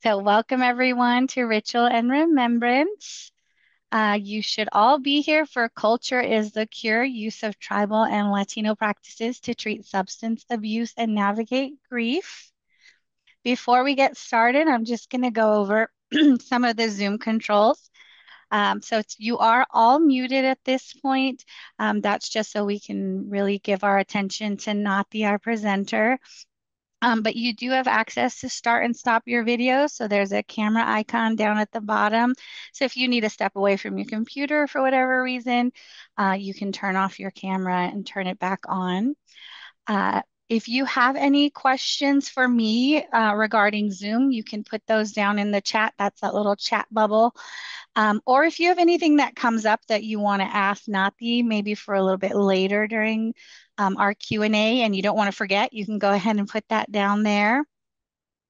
So, welcome everyone to Ritual and Remembrance. You should all be here for Culture is the Cure, use of tribal and Latino practices to treat substance abuse and navigate grief. Before we get started, I'm just going to go over some of the Zoom controls. You are all muted at this point. That's just so we can really give our attention to Nati, our presenter. But you do have access to start and stop your video. So there's a camera icon down at the bottom. So if you need to step away from your computer for whatever reason, you can turn off your camera and turn it back on. If you have any questions for me regarding Zoom, you can put those down in the chat. That's that little chat bubble. Or if you have anything that comes up that you want to ask Nati, maybe for a little bit later during our Q&A and you don't want to forget, you can go ahead and put that down there.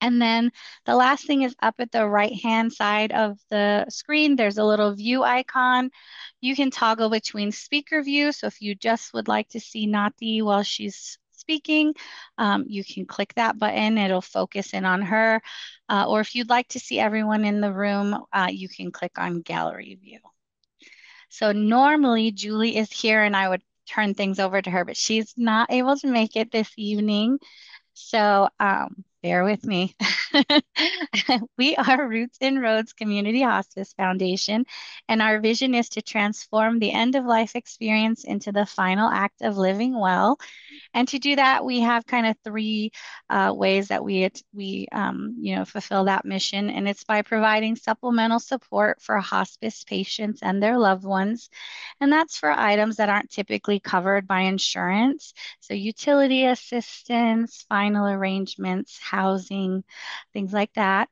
And then the last thing is up at the right-hand side of the screen, there's a little view icon. You can toggle between speaker view. So if you just would like to see Nati while she's speaking, you can click that button. It'll focus in on her. Or if you'd like to see everyone in the room, you can click on gallery view. So normally Julie is here and I would turn things over to her, but she's not able to make it this evening. So bear with me. We are Roots and Roads Community Hospice Foundation, and our vision is to transform the end of life experience into the final act of living well. And to do that, we have kind of three ways that we fulfill that mission. And it's by providing supplemental support for hospice patients and their loved ones. And that's for items that aren't typically covered by insurance. So utility assistance, final arrangements, housing, things like that.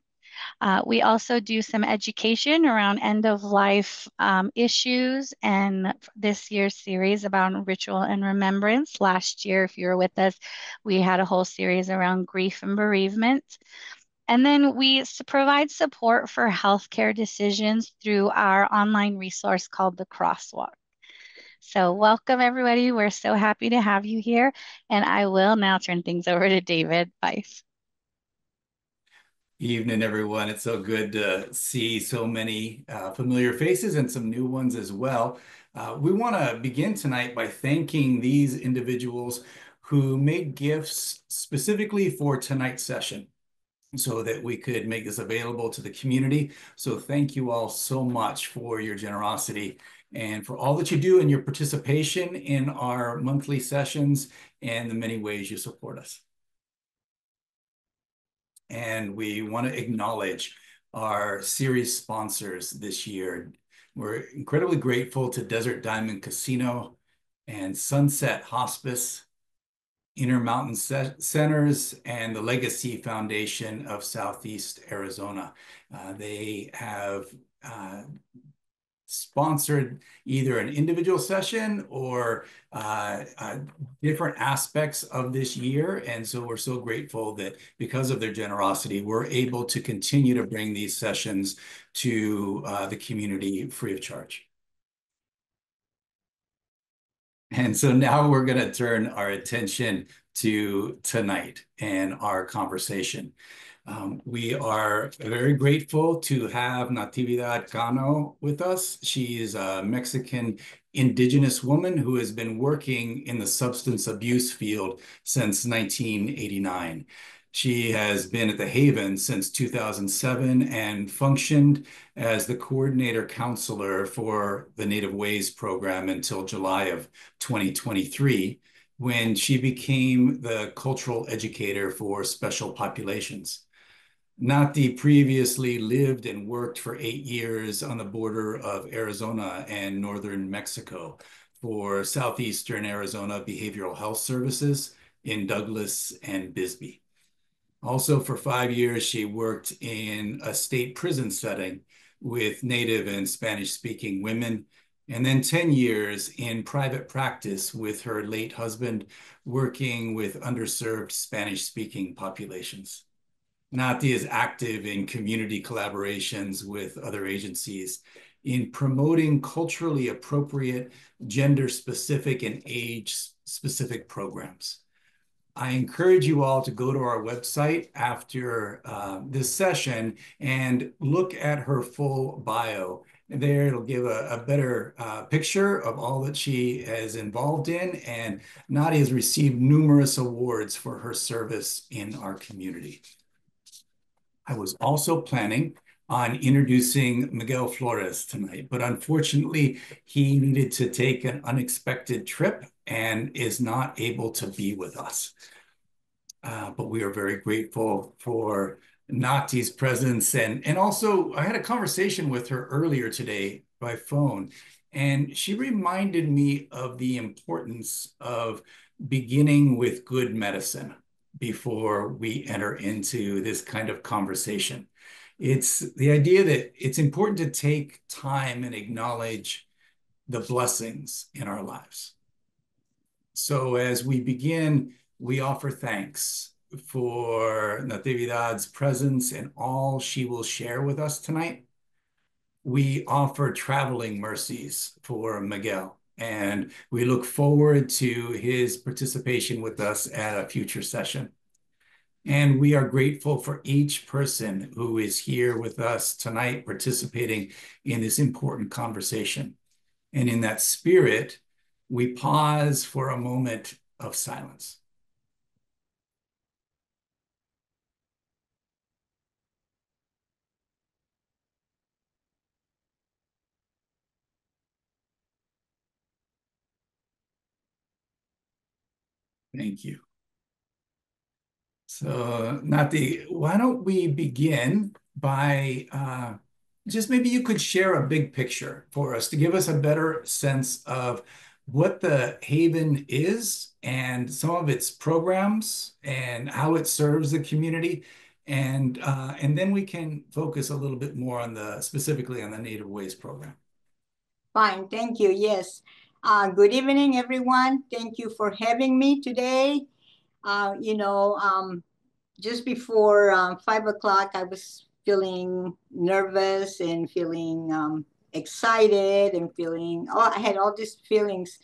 We also do some education around end of life issues, and this year's series about ritual and remembrance. Last year, if you were with us, we had a whole series around grief and bereavement. And then we provide support for healthcare decisions through our online resource called the Crosswalk. So, welcome everybody. We're so happy to have you here. And I will now turn things over to David Weiss. Evening, everyone. It's so good to see so many familiar faces and some new ones as well. We want to begin tonight by thanking these individuals who made gifts specifically for tonight's session so that we could make this available to the community. So thank you all so much for your generosity and for all that you do and your participation in our monthly sessions and the many ways you support us. And we want to acknowledge our series sponsors this year. We're incredibly grateful to Desert Diamond Casino and Sunset Hospice, Intermountain Centers, and the Legacy Foundation of Southeast Arizona. They have sponsored either an individual session or different aspects of this year. And so we're so grateful that because of their generosity, we're able to continue to bring these sessions to the community free of charge. And so now we're going to turn our attention to tonight and our conversation. We are very grateful to have Natividad Cano with us. She is a Mexican indigenous woman who has been working in the substance abuse field since 1989. She has been at the Haven since 2007 and functioned as the coordinator counselor for the Native Ways program until July of 2023, when she became the cultural educator for special populations. Nati previously lived and worked for 8 years on the border of Arizona and northern Mexico for Southeastern Arizona Behavioral Health Services in Douglas and Bisbee. Also, for 5 years, she worked in a state prison setting with Native and Spanish-speaking women, and then 10 years in private practice with her late husband, working with underserved Spanish-speaking populations. Nati is active in community collaborations with other agencies in promoting culturally appropriate, gender-specific, and age-specific programs. I encourage you all to go to our website after this session and look at her full bio. There, it'll give a better picture of all that she is involved in. And Nadia has received numerous awards for her service in our community. I was also planning on introducing Miguel Flores tonight, but unfortunately, he needed to take an unexpected trip and is not able to be with us. But we are very grateful for Nati's presence. And also, I had a conversation with her earlier today by phone, and she reminded me of the importance of beginning with good medicine before we enter into this kind of conversation. It's the idea that it's important to take time and acknowledge the blessings in our lives. So as we begin, we offer thanks for Natividad's presence and all she will share with us tonight. We offer traveling mercies for Miguel, and we look forward to his participation with us at a future session. And we are grateful for each person who is here with us tonight participating in this important conversation. And in that spirit, we pause for a moment of silence. Thank you. So, Nati, why don't we begin by just maybe you could share a big picture for us to give us a better sense of what the Haven is and some of its programs and how it serves the community. And then we can focus a little bit more on the specifically on the Native Ways program. Fine, thank you. Yes. Good evening, everyone. Thank you for having me today. You know, just before 5 o'clock, I was feeling nervous and feeling excited and feeling, oh, I had all these feelings.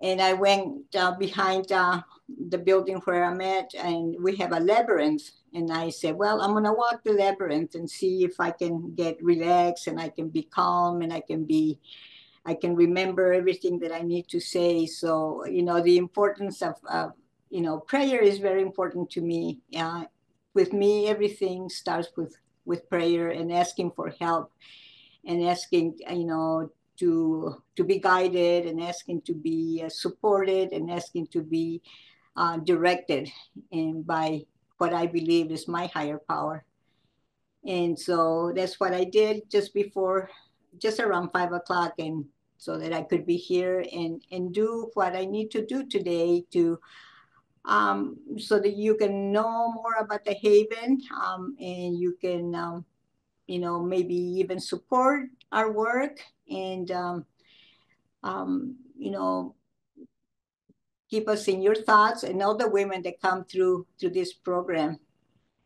And I went behind the building where I'm at, and we have a labyrinth. And I said, well, I'm going to walk the labyrinth and see if I can get relaxed and I can be calm and I can remember everything that I need to say. So, you know, the importance of, you know, prayer is very important to me. With me, everything starts with prayer and asking for help and asking, you know, to be guided and asking to be supported and asking to be directed and by what I believe is my higher power. And so that's what I did just around 5 o'clock, and so that I could be here and do what I need to do today to so that you can know more about the Haven, and you can you know, maybe even support our work and you know, keep us in your thoughts and all the women that come through this program.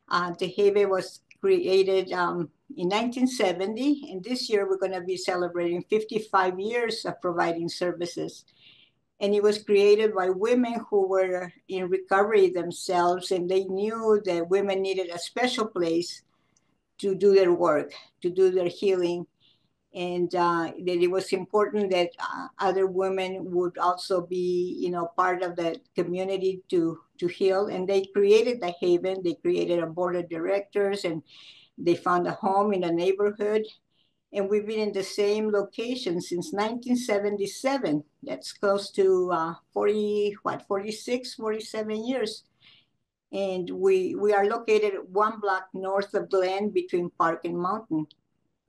The Haven was created in 1970, and this year we're going to be celebrating 55 years of providing services. And it was created by women who were in recovery themselves, and they knew that women needed a special place to do their work, to do their healing, and that it was important that other women would also be, you know, part of the community to heal. And they created the Haven. They created a board of directors, and they found a home in a neighborhood. And we've been in the same location since 1977. That's close to 47 years. And we are located 1 block north of Glen between Park and Mountain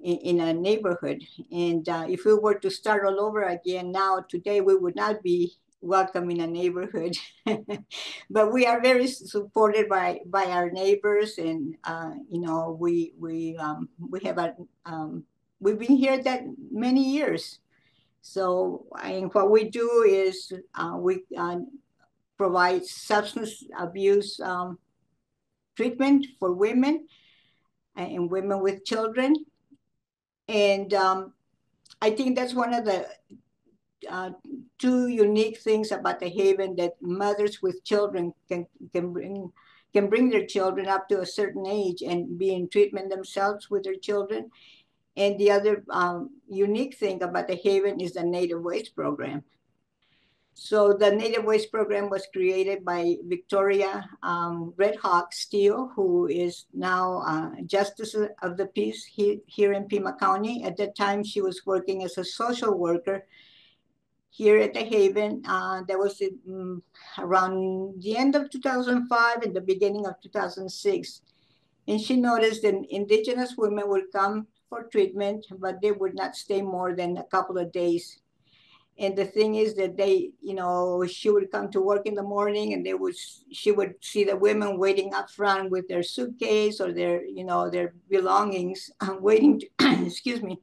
in a neighborhood. And if we were to start all over again now, today, we would not be welcome in a neighborhood. But we are very supported by our neighbors. And, you know, we have we've been here that many years. So and what we do is we provide substance abuse treatment for women and women with children. And I think that's one of the uh, two unique things about the Haven that mothers with children can bring their children up to a certain age and be in treatment themselves with their children. And the other unique thing about the Haven is the Native Waste Program. So the Native Waste Program was created by Victoria Red Hawk Steele, who is now Justice of the Peace here in Pima County. At that time, she was working as a social worker here at the Haven. That was around the end of 2005 and the beginning of 2006. And she noticed that indigenous women would come for treatment, but they would not stay more than a couple of days. And the thing is that they, she would come to work in the morning and she would see the women waiting up front with their suitcase or their belongings, waiting to, excuse me,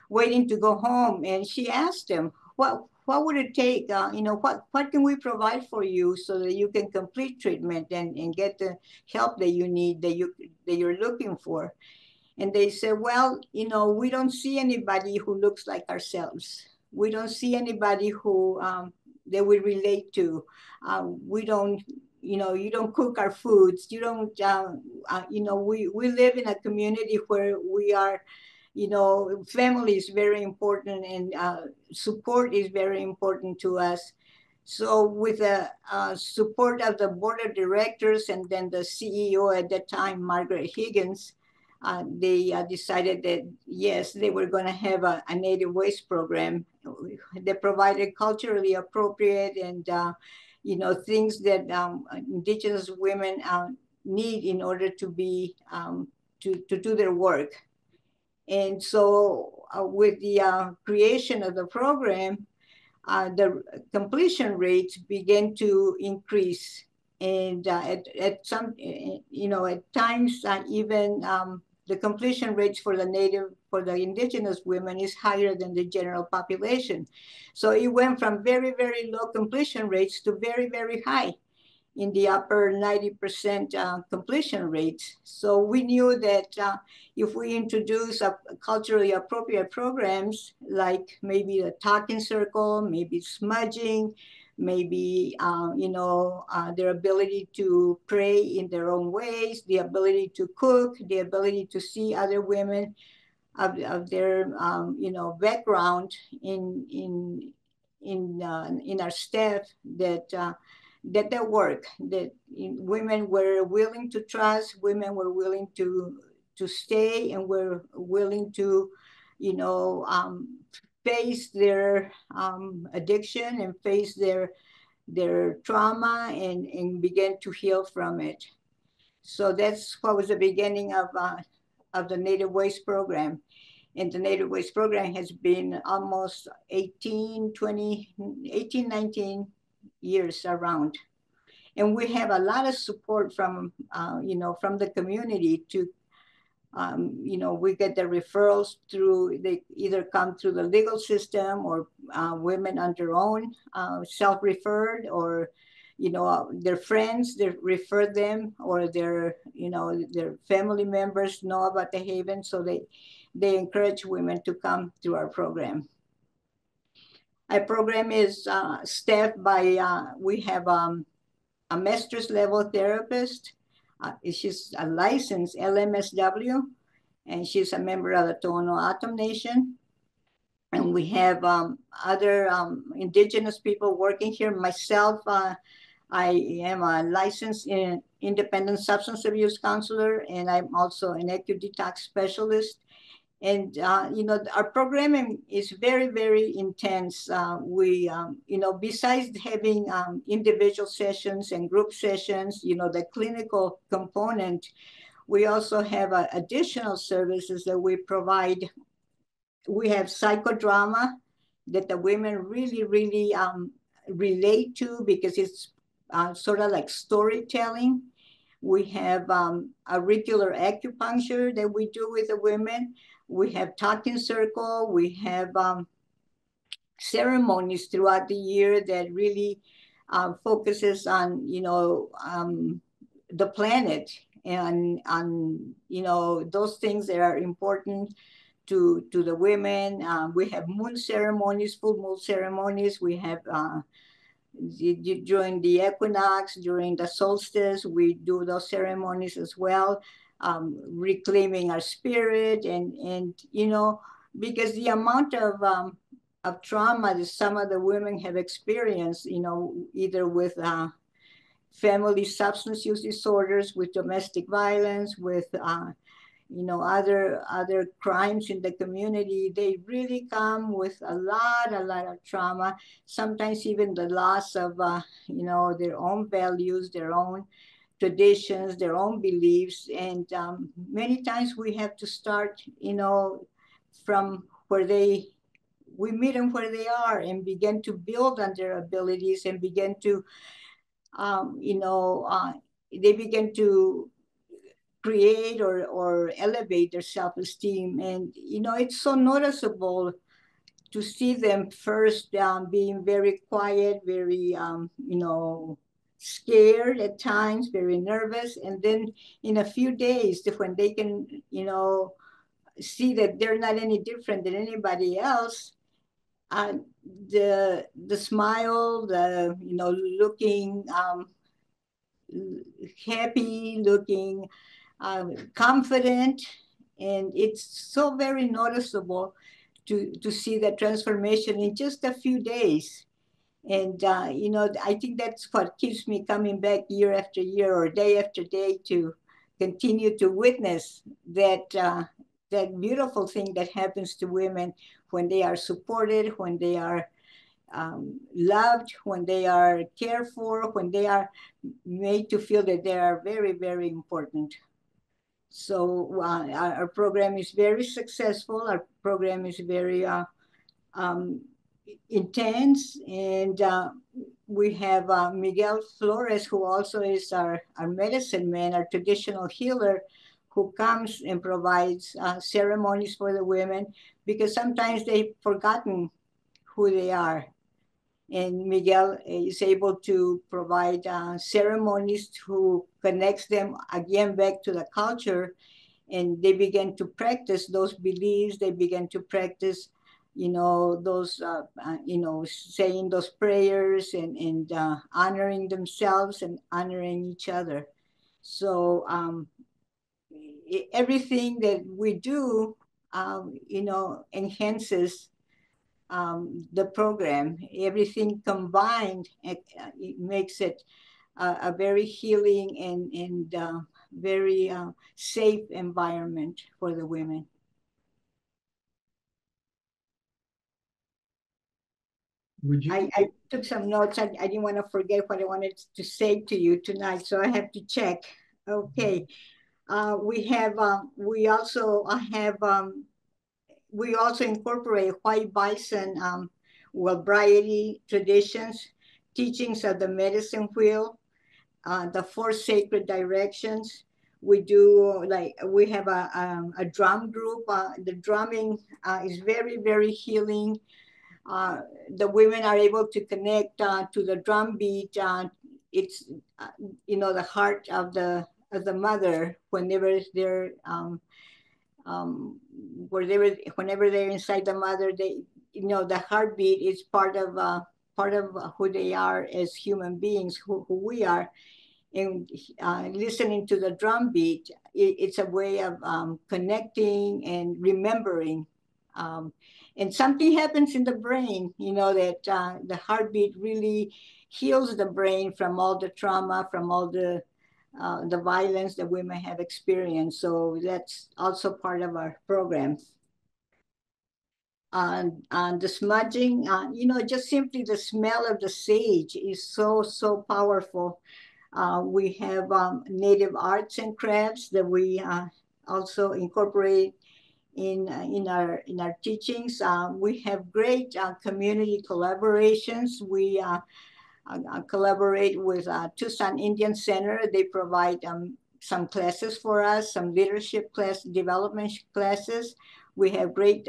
waiting to go home. And she asked them, what would it take? What can we provide for you so that you can complete treatment and get the help that you need, that you're looking for? And they said, well, we don't see anybody who looks like ourselves. We don't see anybody who that we relate to. We don't, you don't cook our foods. You don't, we live in a community where we are, family is very important and support is very important to us. So with the support of the board of directors and then the CEO at that time, Margaret Higgins, they decided that, yes, they were going to have a native waste program. They provided culturally appropriate and, things that indigenous women need in order to be, to do their work. And so with the creation of the program, the completion rates began to increase. And at some, at times, even the completion rates for the indigenous women is higher than the general population. So it went from very, very low completion rates to very, very high in the upper 90% completion rates. So we knew that if we introduce culturally appropriate programs, like maybe the talking circle, maybe smudging, maybe their ability to pray in their own ways, the ability to cook, the ability to see other women of their background in our staff, that work, that women were willing to trust, women were willing to stay, and were willing to, face their addiction and face their trauma and begin to heal from it. So that's what was the beginning of the Native Waste Program. And the Native Waste Program has been almost 18, 19 years around. And we have a lot of support from, from the community to, we get the referrals through, they either come through the legal system or women on their own, self-referred, or, their friends, they refer them, or their family members know about the Haven. So they encourage women to come through our program. Our program is staffed by, we have a master's level therapist. She's a licensed LMSW, and she's a member of the Tohono O'odham Nation. And we have other indigenous people working here. Myself, I am a licensed independent substance abuse counselor, and I'm also an eco-detox specialist. And, our programming is very, very intense. We, besides having individual sessions and group sessions, the clinical component, we also have additional services that we provide. We have psychodrama that the women really, really relate to, because it's sort of like storytelling. We have auricular acupuncture that we do with the women. We have talking circle. We have ceremonies throughout the year that really focuses on, the planet and on, those things that are important to the women. We have moon ceremonies, full moon ceremonies. We have during the equinox, during the solstice, we do those ceremonies as well, reclaiming our spirit and because the amount of trauma that some of the women have experienced, either with family substance use disorders, with domestic violence, with other crimes in the community, they really come with a lot of trauma. Sometimes even the loss of their own values, their own traditions, their own beliefs, and many times we have to start from where we meet them where they are and begin to build on their abilities and begin to they begin to create or elevate their self-esteem. And it's so noticeable to see them first being very quiet, very scared at times, very nervous, and then in a few days when they can see that they're not any different than anybody else, uh, the smile, the looking happy, looking confident, and it's so very noticeable to see that transformation in just a few days. And I think that's what keeps me coming back year after year or day after day to continue to witness that beautiful thing that happens to women when they are supported, when they are loved, when they are cared for, when they are made to feel that they are very, very important. So our program is very successful. Our program is very um, intense. And we have Miguel Flores, who also is our medicine man, our traditional healer, who comes and provides ceremonies for the women because sometimes they've forgotten who they are. And Miguel is able to provide ceremonies who connects them again back to the culture, and they begin to practice those beliefs. They begin to practice, those, saying those prayers and honoring themselves and honoring each other. So everything that we do, enhances the program. Everything combined, it makes it a very healing and very safe environment for the women. I took some notes. I didn't want to forget what I wanted to say to you tonight, so I have to check. Okay. We also have we also incorporate white bison, variety traditions, teachings of the medicine wheel, the four sacred directions. We do we have a drum group. The drumming is very, very healing. The women are able to connect to the drum beat. It's the heart of the mother whenever they're whenever they're inside the mother, the heartbeat is part of who they are as human beings, who we are. And listening to the drum beat, it's a way of connecting and remembering. And something happens in the brain, that the heartbeat really heals the brain from all the trauma, from all the violence that women have experienced. So that's also part of our program. And the smudging, just simply the smell of the sage is so, so powerful. We have native arts and crafts that we also incorporate in our teachings. We have great community collaborations. We collaborate with Tucson Indian Center. They provide some classes for us, some leadership class, development classes. We have great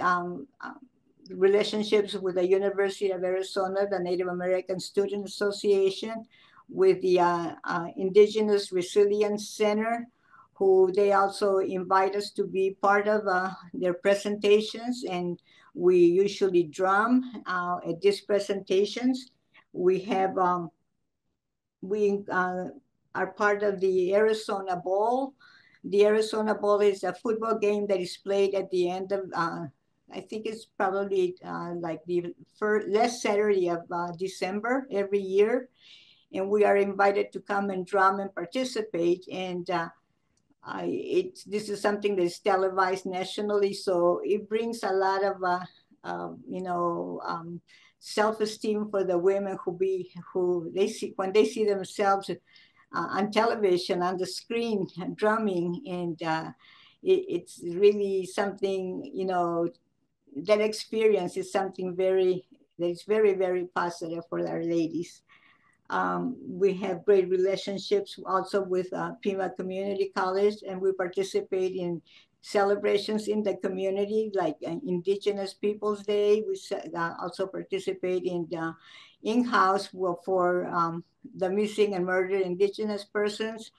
relationships with the University of Arizona, the Native American Student Association, with the Indigenous Resilience Center, who they also invite us to be part of their presentations, and we usually drum at these presentations. We have we are part of the Arizona Bowl. The Arizona Bowl is a football game that is played at the end of, I think it's probably like the last Saturday of December every year. And we are invited to come and drum and participate. And this is something that is televised nationally, so it brings a lot of self-esteem for the women who they see when they see themselves on television, on the screen, drumming, and it's really something, that experience is something that is very, very positive for our ladies. We have great relationships also with Pima Community College, and we participate in celebrations in the community, like Indigenous Peoples Day. We also participate in the in-house for the missing and murdered Indigenous persons.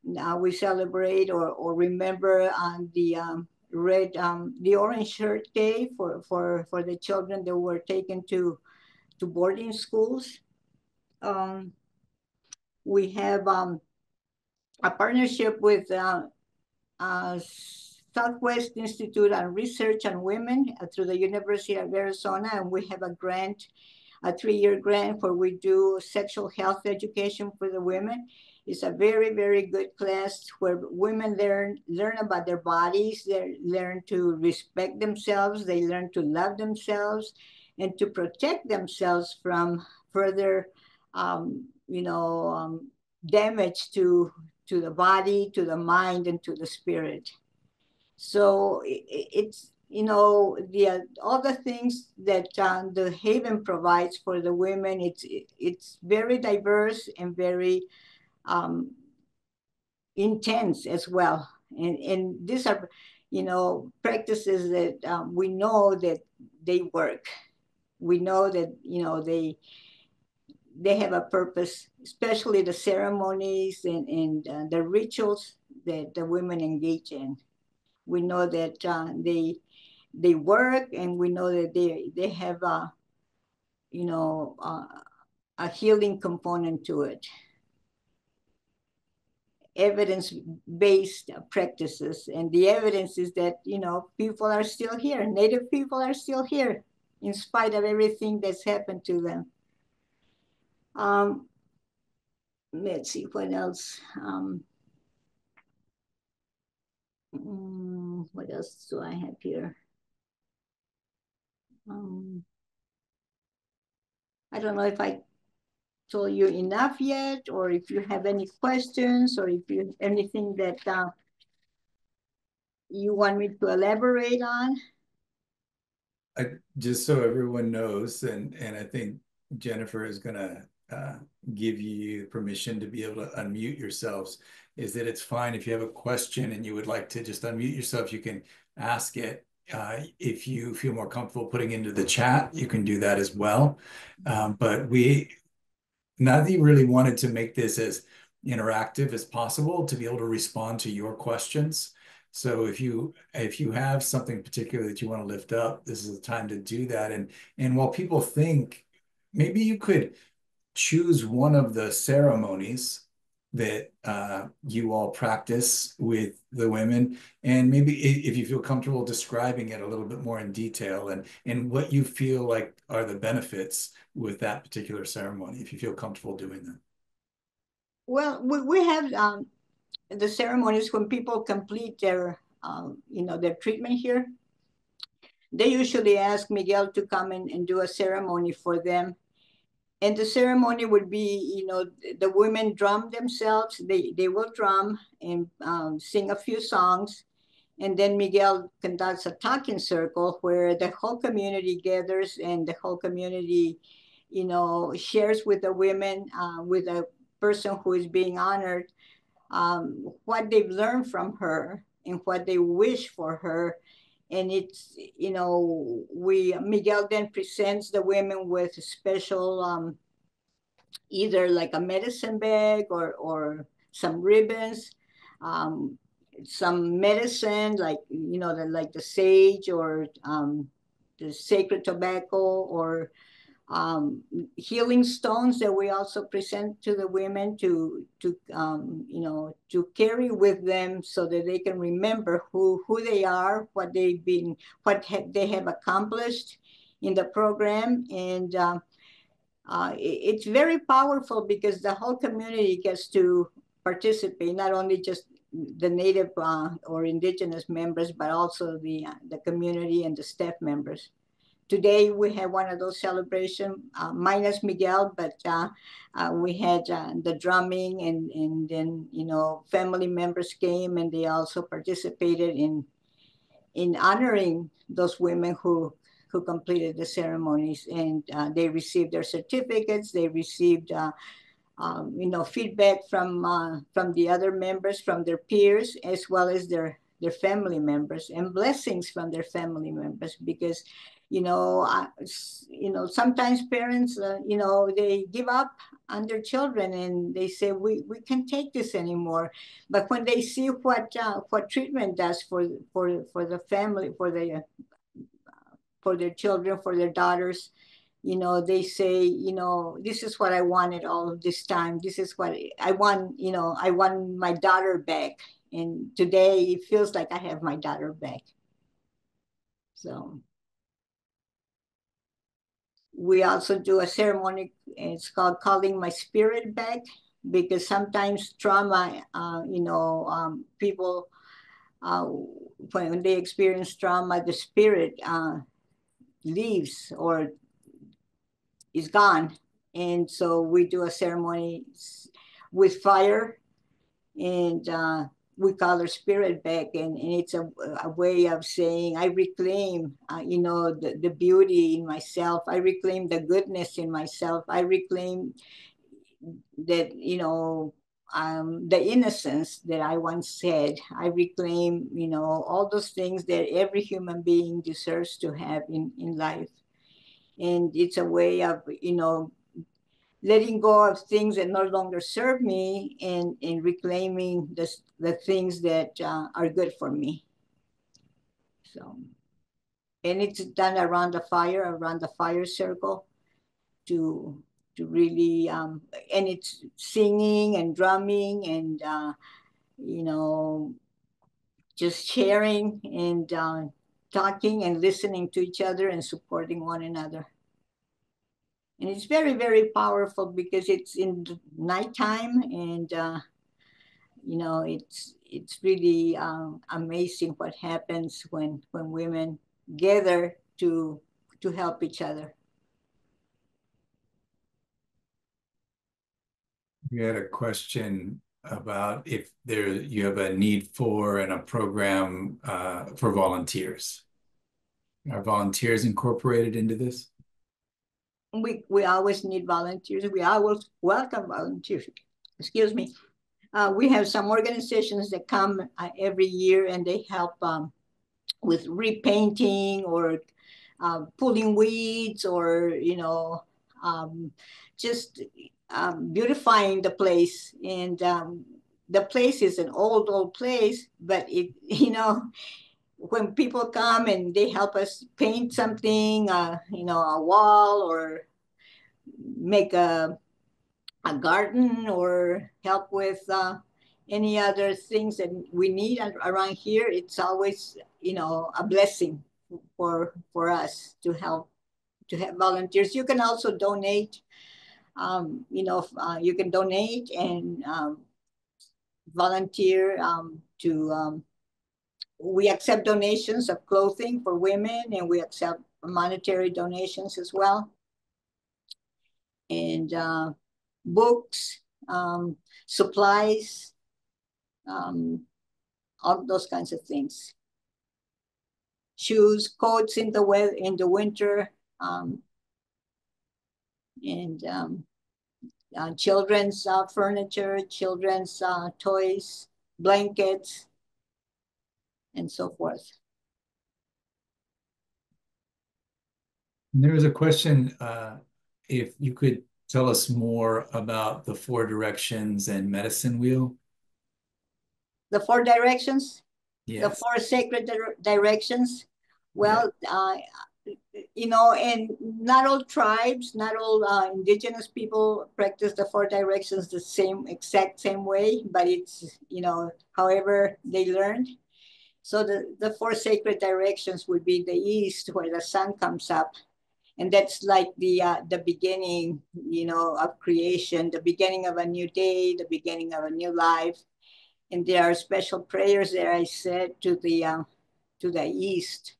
We celebrate or remember on the the Orange Shirt Day for the children that were taken to boarding schools. We have a partnership with Southwest Institute on Research on Women through the University of Arizona, and we have a grant, a 3-year grant where we do sexual health education for the women. It's a very, very good class where women learn about their bodies, they learn to respect themselves, they learn to love themselves, and to protect themselves from further, damage to the body, to the mind, and to the spirit. So it's all the things that the Haven provides for the women. It's very diverse and very intense as well. And these are, practices that we know that they work. We know that they have a purpose, especially the ceremonies and the rituals that the women engage in. We know that they work, and we know that they have a healing component to it. Evidence-based practices, and the evidence is that people are still here. Native people are still here in spite of everything that's happened to them. Let's see what else. What else do I have here? I don't know if I told you enough yet, or if you have any questions, or if you anything that you want me to elaborate on. Just so everyone knows, and I think Jennifer is going to give you permission to be able to unmute yourselves, is that it's fine if you have a question and you would like to just unmute yourself, you can ask it. If you feel more comfortable putting into the chat, you can do that as well. But Nathi really wanted to make this as interactive as possible to be able to respond to your questions. So if you have something particular that you want to lift up, this is the time to do that. And while people think, maybe you could choose one of the ceremonies that you all practice with the women, and maybe if you feel comfortable describing it a little bit more in detail, and what you feel like are the benefits with that particular ceremony, if you feel comfortable doing that. Well, we have the ceremonies when people complete their their treatment here. They usually ask Miguel to come in and do a ceremony for them. And the ceremony would be, the women drum themselves. They will drum and sing a few songs. And then Miguel conducts a talking circle where the whole community gathers, and the whole community, shares with the women, with the person who is being honored, what they've learned from her and what they wish for her. And it's, Miguel then presents the women with special, either like a medicine bag or some ribbons. some medicine, like, like the sage, or the sacred tobacco, or healing stones that we also present to the women to carry with them, so that they can remember who they are, what they have accomplished in the program. And it's very powerful, because the whole community gets to participate, not only just the native or indigenous members, but also the community and the staff members. Today we had one of those celebrations, minus Miguel, but we had the drumming, and then family members came, and they also participated in honoring those women who completed the ceremonies, and they received their certificates. They received feedback from the other members, from their peers, as well as their family members, and blessings from their family members. Because sometimes parents they give up on their children, and they say, we can't take this anymore. But when they see what treatment does for the family, for their children, for their daughters, they say, this is what I wanted all of this time. This is what I want. I want my daughter back. And today it feels like I have my daughter back. So we also do a ceremony. It's called Calling My Spirit Back, because sometimes trauma, people, when they experience trauma, the spirit leaves or is gone. And so we do a ceremony with fire, and we call her spirit back. And it's a way of saying, I reclaim, the beauty in myself. I reclaim the goodness in myself. I reclaim that, the innocence that I once had. I reclaim, all those things that every human being deserves to have in life. And it's a way of, letting go of things that no longer serve me, and reclaiming the things that are good for me. So, and it's done around the fire circle, to really, and it's singing and drumming, and, just sharing, and talking and listening to each other, and supporting one another. And it's very, very powerful, because it's in the nighttime, and it's really amazing what happens when women gather to help each other. We had a question about if you have a need for and a program for volunteers. Are volunteers incorporated into this? We always need volunteers. We always welcome volunteers. Excuse me. We have some organizations that come every year, and they help with repainting, or pulling weeds, or just beautifying the place. And the place is an old place, but it when people come and they help us paint something, a wall, or make a garden, or help with any other things that we need around here, it's always a blessing for us to have volunteers. You can also donate. You can donate and volunteer to. We accept donations of clothing for women, and we accept monetary donations as well. And books, supplies, all those kinds of things. Shoes, coats in the winter, and children's furniture, children's toys, blankets, and so forth. And there was a question, if you could tell us more about the 4 directions and medicine wheel. The four directions, the Yes. four sacred directions. Well, and not all tribes, not all indigenous people practice the four directions the exact same way, but it's, however they learned. So the four sacred directions would be the east, where the sun comes up. And that's like the beginning, of creation, the beginning of a new day, the beginning of a new life. And there are special prayers there, I said, to the east,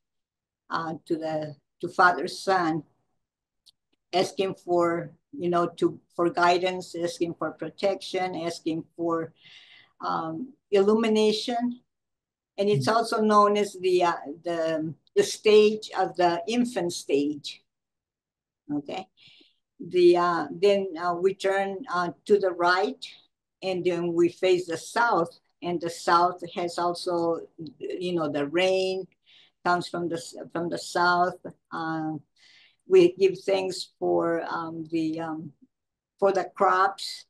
to Father Son, asking for, for guidance, asking for protection, asking for illumination. And it's also known as the stage of the infant stage. Okay. Then we turn to the right, and then we face the south. And the south has also, the rain comes from the south. We give thanks for the crops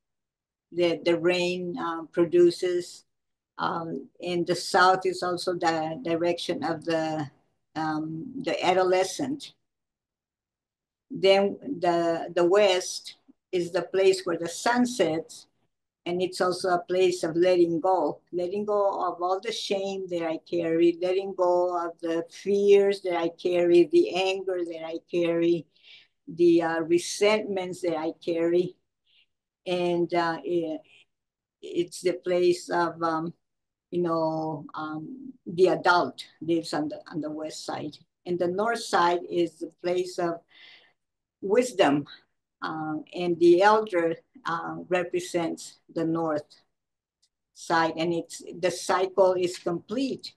that the rain produces. And the south is also the direction of the adolescent. Then the west is the place where the sun sets, and it's also a place of letting go of all the shame that I carry, letting go of the fears that I carry, the anger that I carry, the resentments that I carry. And it's the place of, the adult lives on the west side. And the north side is the place of wisdom, and the elder represents the north side, and the cycle is complete.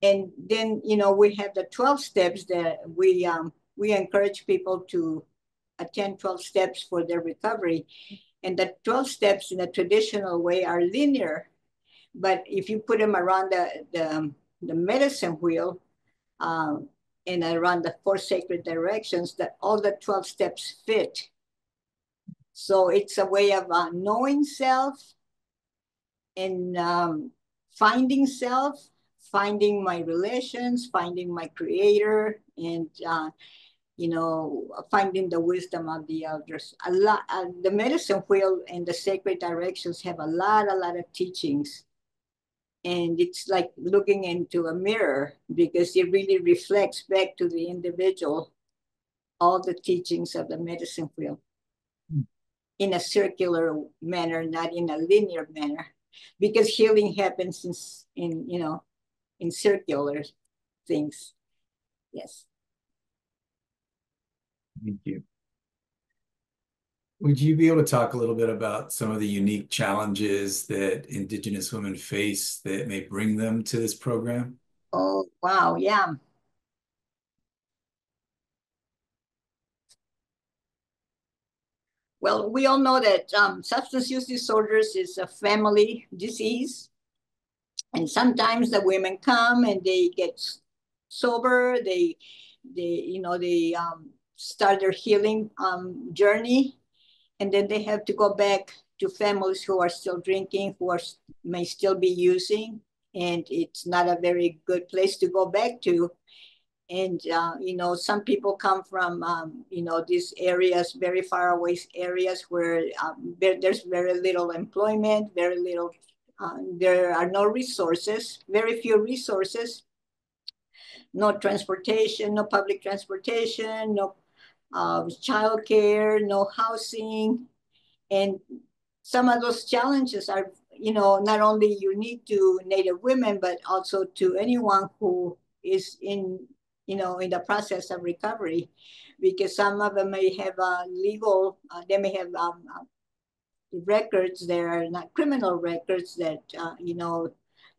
And then we have the 12 steps that we encourage people to attend 12 steps for their recovery. And the 12 steps in a traditional way are linear, but if you put them around the medicine wheel, and around the four sacred directions, that all the 12 steps fit. So it's a way of knowing self, and finding self, finding my relations, finding my creator, and finding the wisdom of the elders. A lot, the medicine wheel and the sacred directions have a lot of teachings. And it's like looking into a mirror, because it really reflects back to the individual all the teachings of the medicine wheel in a circular manner, not in a linear manner, because healing happens in circular things. Yes. Thank you. Would you be able to talk a little bit about some of the unique challenges that Indigenous women face that may bring them to this program? Oh, wow. Yeah. Well, we all know that substance use disorders is a family disease. And sometimes the women come and they get sober, they start their healing journey, and then they have to go back to families who are still drinking, may still be using, and it's not a very good place to go back to. And some people come from these areas, very far away areas, where there's very little employment, very little. There are no resources, very few resources, no transportation, no public transportation, no childcare, no housing. And some of those challenges are, not only unique to Native women, but also to anyone who is in the process of recovery, because some of them may have they may have records that are not criminal records that,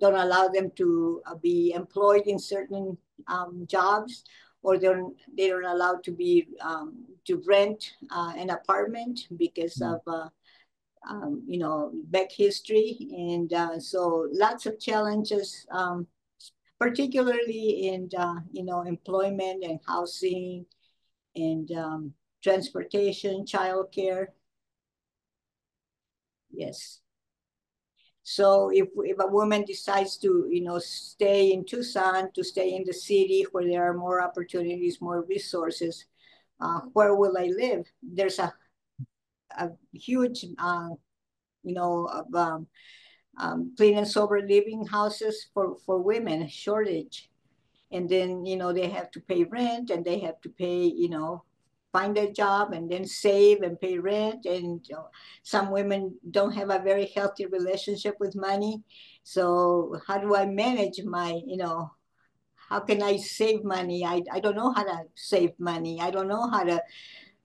don't allow them to be employed in certain jobs, or they don't allow to rent an apartment because of back history. And so lots of challenges, particularly in employment and housing, and transportation, childcare. Yes. So if a woman decides to, stay in Tucson, to stay in the city where there are more opportunities, more resources, where will I live? There's a huge, of clean and sober living houses for women shortage. And then, they have to pay rent, and they have to pay, find a job and then save and pay rent. And some women don't have a very healthy relationship with money. So how do I manage how can I save money? I don't know how to save money. I don't know how to,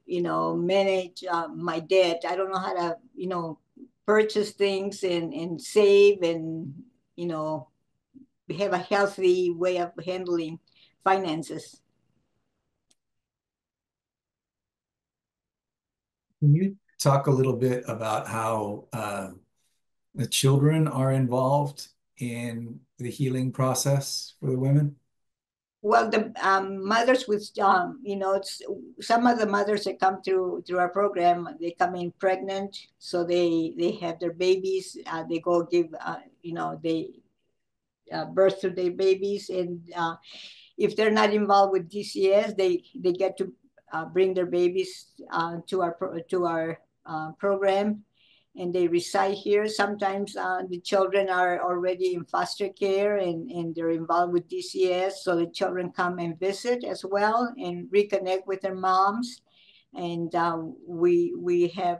manage my debt. I don't know how to, purchase things and save and, you know, have a healthy way of handling finances. Can you talk a little bit about how the children are involved in the healing process for the women? Well, the mothers with, some of the mothers that come through our program, they come in pregnant, so they have their babies. They go give, they birth to their babies, and if they're not involved with DCS, they get to bring their babies to our program, and they reside here. Sometimes the children are already in foster care, and they're involved with DCS, so the children come and visit as well and reconnect with their moms. And we have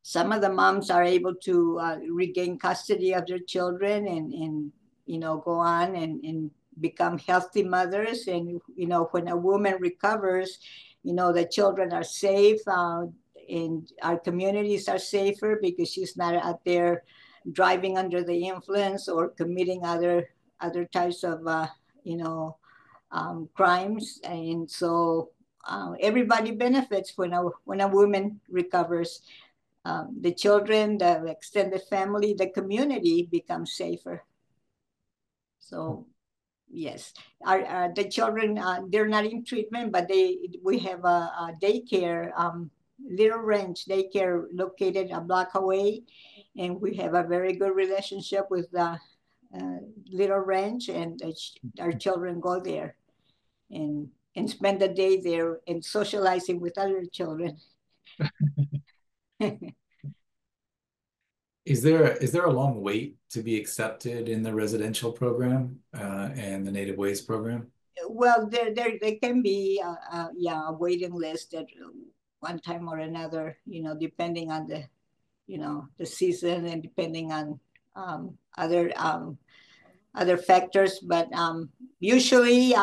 some of the moms are able to regain custody of their children, and go on and become healthy mothers. And when a woman recovers, the children are safe, and our communities are safer because she's not out there driving under the influence or committing other types of crimes. And so everybody benefits when a woman recovers. The children, the extended family, the community becomes safer. So yes, the children, they're not in treatment, but we have a daycare, Little Ranch daycare located a block away, and we have a very good relationship with the Little Ranch, and our children go there and spend the day there and socializing with other children. Is there a long wait to be accepted in the residential program and the Native Ways program? Well, there can be a waiting list at one time or another, depending on the season, and depending on other factors. But usually,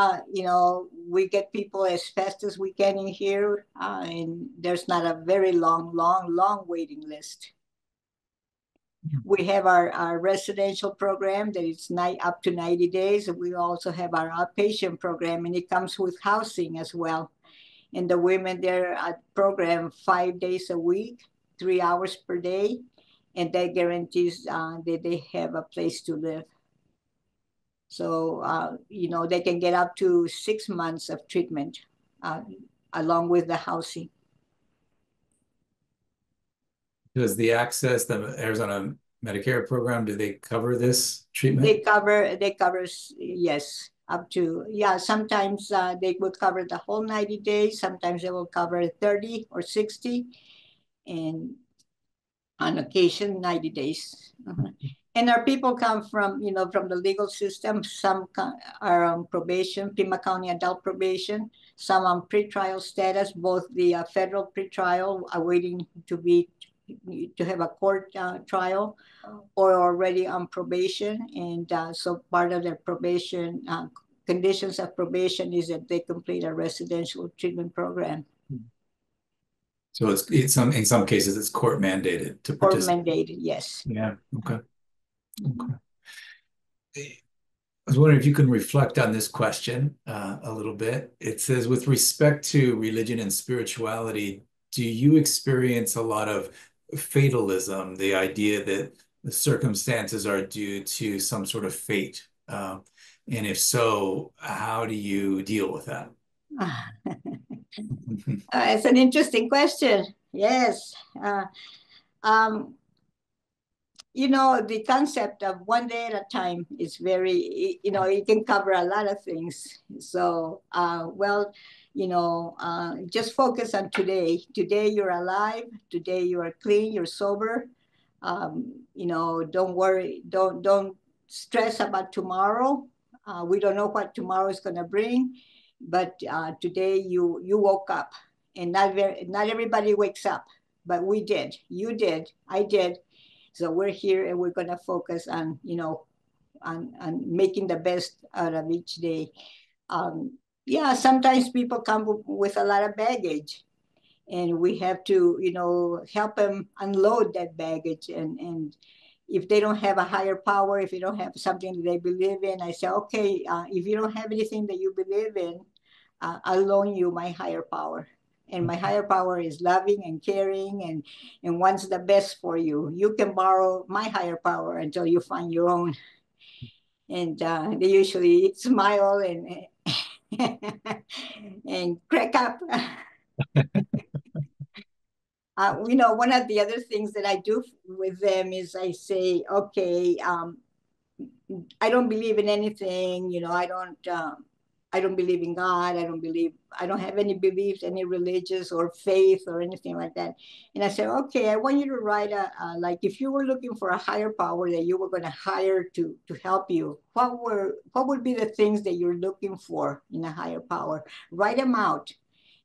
we get people as fast as we can in here, and there's not a very long waiting list. We have our residential program that is up to 90 days. We also have our outpatient program, and it comes with housing as well. And the women there at program 5 days a week, 3 hours per day, and that guarantees that they have a place to live. So, they can get up to 6 months of treatment along with the housing. Does the Access, the Arizona Medicare program, do they cover this treatment? They cover, yes, up to, sometimes they will cover the whole 90 days. Sometimes they will cover 30 or 60, and on occasion 90 days. And our people come from the legal system. Some are on probation, Pima County adult probation, some on pretrial status, both the federal pretrial awaiting to have a court trial, or already on probation. And so part of their probation, conditions of probation, is that they complete a residential treatment program. So it's in some cases it's court mandated to Court participate. mandated, yes. Yeah. Okay. I was wondering if you can reflect on this question a little bit. It says, with respect to religion and spirituality, do you experience a lot of fatalism, the idea that the circumstances are due to some sort of fate? And if so, how do you deal with that? It's an interesting question. Yes. The concept of one day at a time is very, it can cover a lot of things. So, just focus on today. Today you're alive. Today you are clean. You're sober. Don't worry. Don't stress about tomorrow. We don't know what tomorrow is going to bring, but today you woke up, and not everybody wakes up, but we did. You did. I did. So we're here and we're going to focus on, on making the best out of each day. Yeah, sometimes people come with a lot of baggage, and we have to, help them unload that baggage. And if they don't have a higher power, if you don't have something that they believe in, I say, okay, if you don't have anything that you believe in, I'll loan you my higher power. And my higher power is loving and caring and wants the best for you. You can borrow my higher power until you find your own. And they usually smile and and crack up. One of the other things that I do with them is I say, okay, I don't believe in anything. I don't believe in God. I don't have any beliefs, any religious or faith or anything like that. And I said, okay, I want you to write like if you were looking for a higher power that you were going to hire to help you, what would be the things that you're looking for in a higher power? Write them out.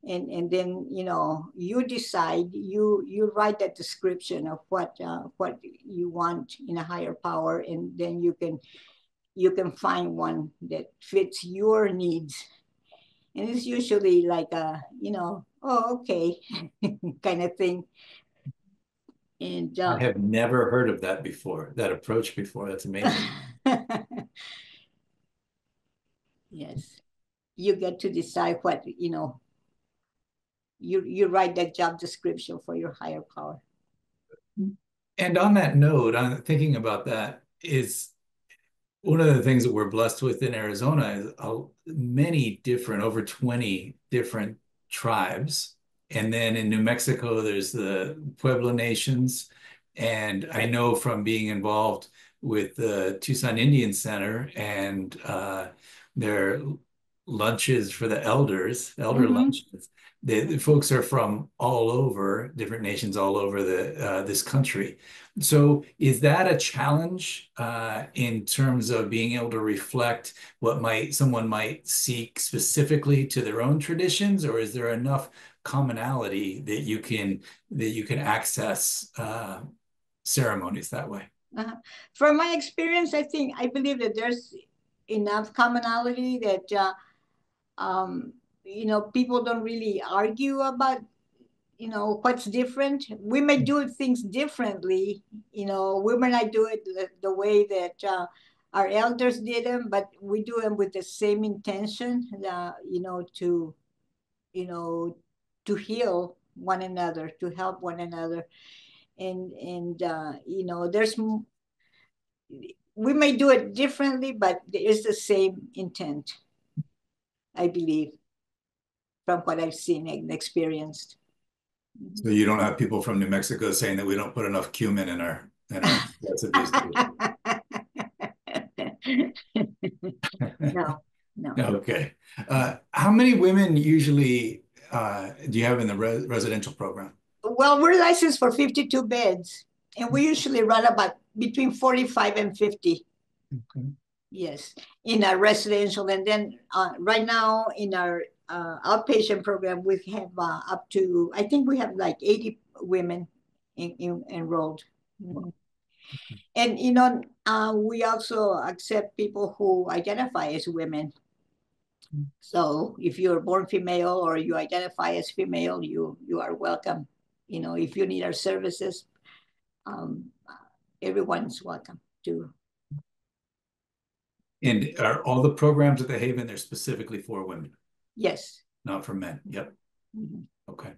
And then you decide, you write that description of what you want in a higher power, and then you can find one that fits your needs. And it's usually like oh, okay, kind of thing. And I have never heard of that before, that approach before. That's amazing. yes, you get to decide what you write that job description for your higher power. And on that note, on thinking about that, is one of the things that we're blessed with in Arizona is many different, over 20 different tribes. And then in New Mexico, there's the Pueblo Nations. And I know from being involved with the Tucson Indian Center and their lunches for the elders, elder Mm-hmm. lunches, the folks are from all over, different nations all over this country. So is that a challenge in terms of being able to reflect what someone might seek specifically to their own traditions, or is there enough commonality that you can access ceremonies that way? From my experience, I believe that there's enough commonality that people don't really argue about what's different. We may do things differently. We may not do it the way that our elders did them, but we do them with the same intention, you know to heal one another, to help one another. And there's we may do it differently, but there is the same intent, I believe, from what I've seen and experienced. So you don't have people from New Mexico saying that we don't put enough cumin in our recipes. No, no. Okay. How many women usually do you have in the residential program? Well, we're licensed for 52 beds, and we usually run about between 45 and 50. Okay. Yes, in our residential. And then right now in our outpatient program, we have up to, I think we have like 80 women enrolled. Mhm. And, we also accept people who identify as women. So if you're born female or you identify as female, you are welcome. If you need our services, um, everyone's welcome to. And are all the programs at the Haven, they're specifically for women, Yes. not for men? Yep. Mhm. Okay.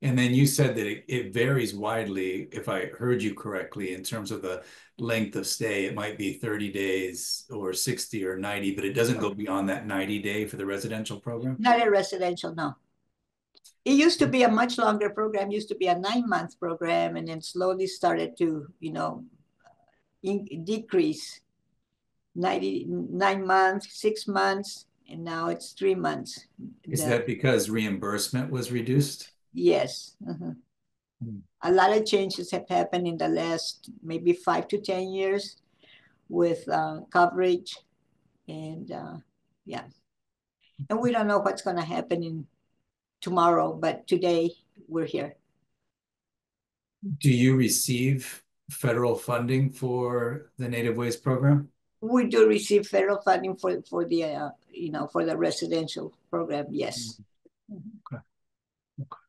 And then you said that it varies widely, if I heard you correctly, in terms of the length of stay. It might be 30 days or 60 or 90, but it doesn't go beyond that 90 day for the residential program? Not a residential, no. It used to be a much longer program, used to be a 9-month program, and then slowly started to, decrease. 9 months, 6 months, and now it's 3 months. Is that because reimbursement was reduced? Yes. Uh-huh. A lot of changes have happened in the last maybe 5 to 10 years with coverage, and yeah, and we don't know what's going to happen in tomorrow, but today we're here. Do you receive federal funding for the Native Ways program? We do receive federal funding for the for the residential program. Yes. Okay. Okay.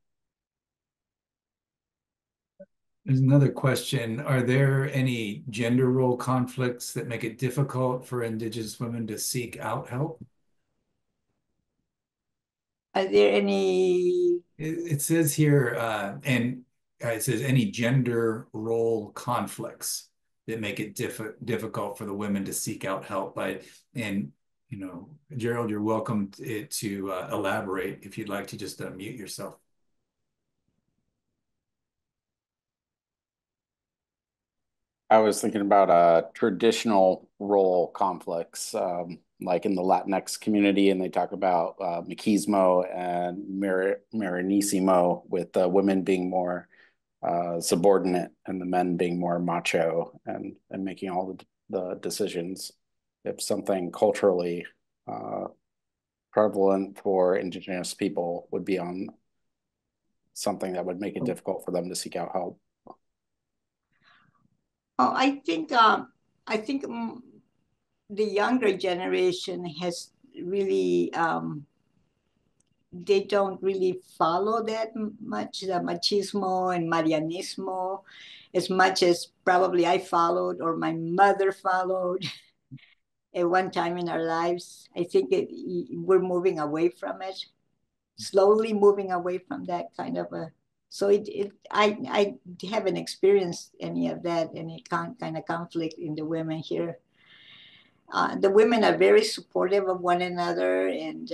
There's another question. Are there any gender role conflicts that make it difficult for Indigenous women to seek out help? Are there any? It says here, it says any gender role conflicts that make it difficult for the women to seek out help. And Gerald, you're welcome to elaborate if you'd like to just mute yourself. I was thinking about traditional role conflicts, like in the Latinx community, and they talk about machismo and marinismo, with women being more subordinate and the men being more macho and making all the decisions. If something culturally prevalent for Indigenous people would be on something that would make it difficult for them to seek out help. Oh, I think the younger generation has really they don't really follow that much, the machismo and marianismo, as much as probably I followed or my mother followed at one time in our lives. I think we're moving away from it, slowly moving away from that kind of a. So I haven't experienced any of that, any kind of conflict in the women here. The women are very supportive of one another, and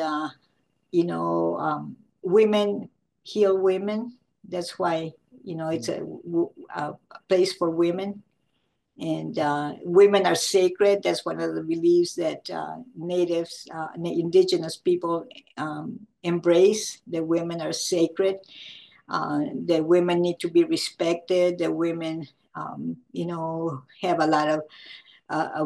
women heal women. That's why it's a place for women, and women are sacred. That's one of the beliefs that natives, indigenous people embrace. That women are sacred. That women need to be respected. That women, have a lot of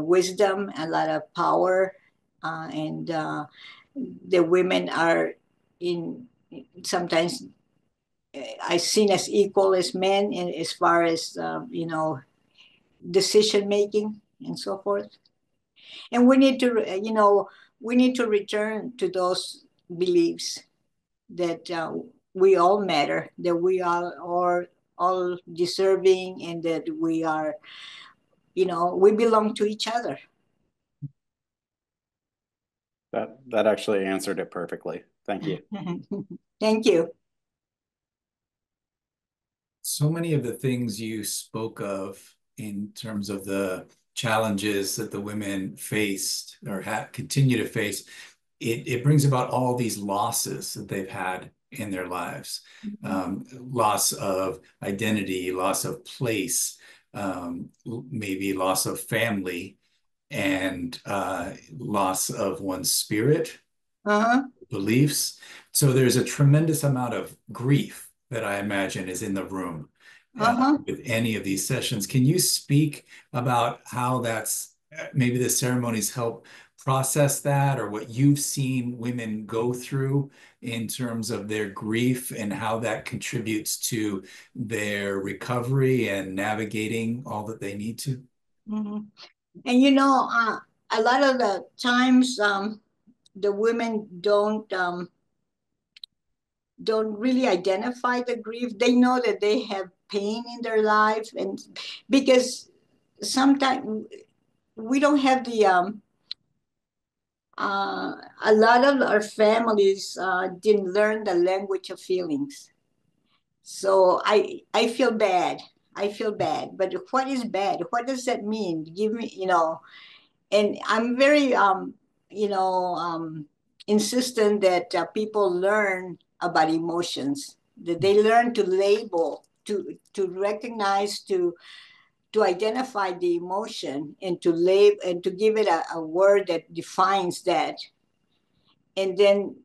wisdom, a lot of power, and the women are in sometimes I seen as equal as men in as far as decision making and so forth. And we need to return to those beliefs that we all matter, that we are all deserving, and that we are, we belong to each other. That actually answered it perfectly. Thank you. Thank you. So many of the things you spoke of in terms of the challenges that the women faced or continue to face, it brings about all these losses that they've had in their lives. Loss of identity, loss of place, maybe loss of family, and loss of one's spirit, beliefs. So there's a tremendous amount of grief that I imagine is in the room with any of these sessions. Can you speak about how that's maybe the ceremonies help process that, or what you've seen women go through in terms of their grief and how that contributes to their recovery and navigating all that they need to? And a lot of the times the women don't really identify the grief. They know that they have pain in their life, and because sometimes we don't have the a lot of our families didn't learn the language of feelings. So I feel bad. I feel bad. But what is bad? What does that mean? Give me, and I'm very insistent that people learn about emotions, that they learn to label, to recognize, to identify the emotion, and to label and to give it a word that defines that. And then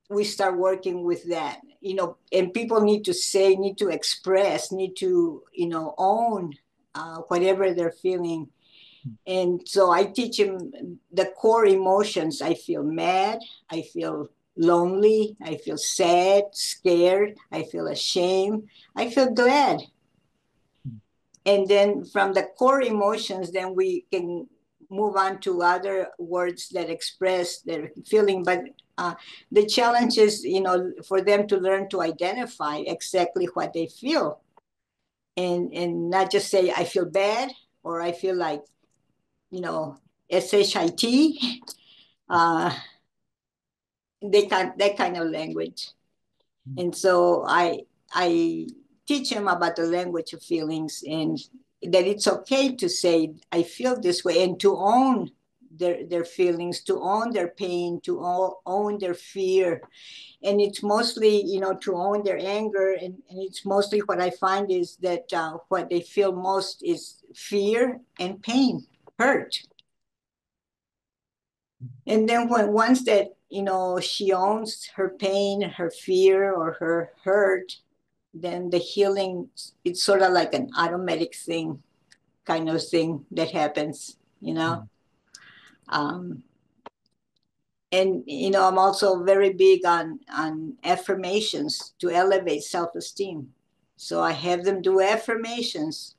we start working with that, and people need to say, need to express, need to, own whatever they're feeling. And so I teach them the core emotions. I feel mad, I feel lonely, I feel sad, scared, I feel ashamed, I feel glad. And then from the core emotions, then we can move on to other words that express their feeling. But the challenge is, for them to learn to identify exactly what they feel, and not just say I feel bad, or I feel like, shit, uh, that kind of language. And so I teach them about the language of feelings, and that it's okay to say I feel this way, and to own their feelings, to own their pain, to own their fear. And it's mostly, to own their anger, and it's mostly what I find is that what they feel most is fear and pain, hurt. And then once that, she owns her pain, her fear, or her hurt, then the healing, it's sort of like an automatic thing, kind of thing that happens, um, and I'm also very big on affirmations to elevate self-esteem. So I have them do affirmations,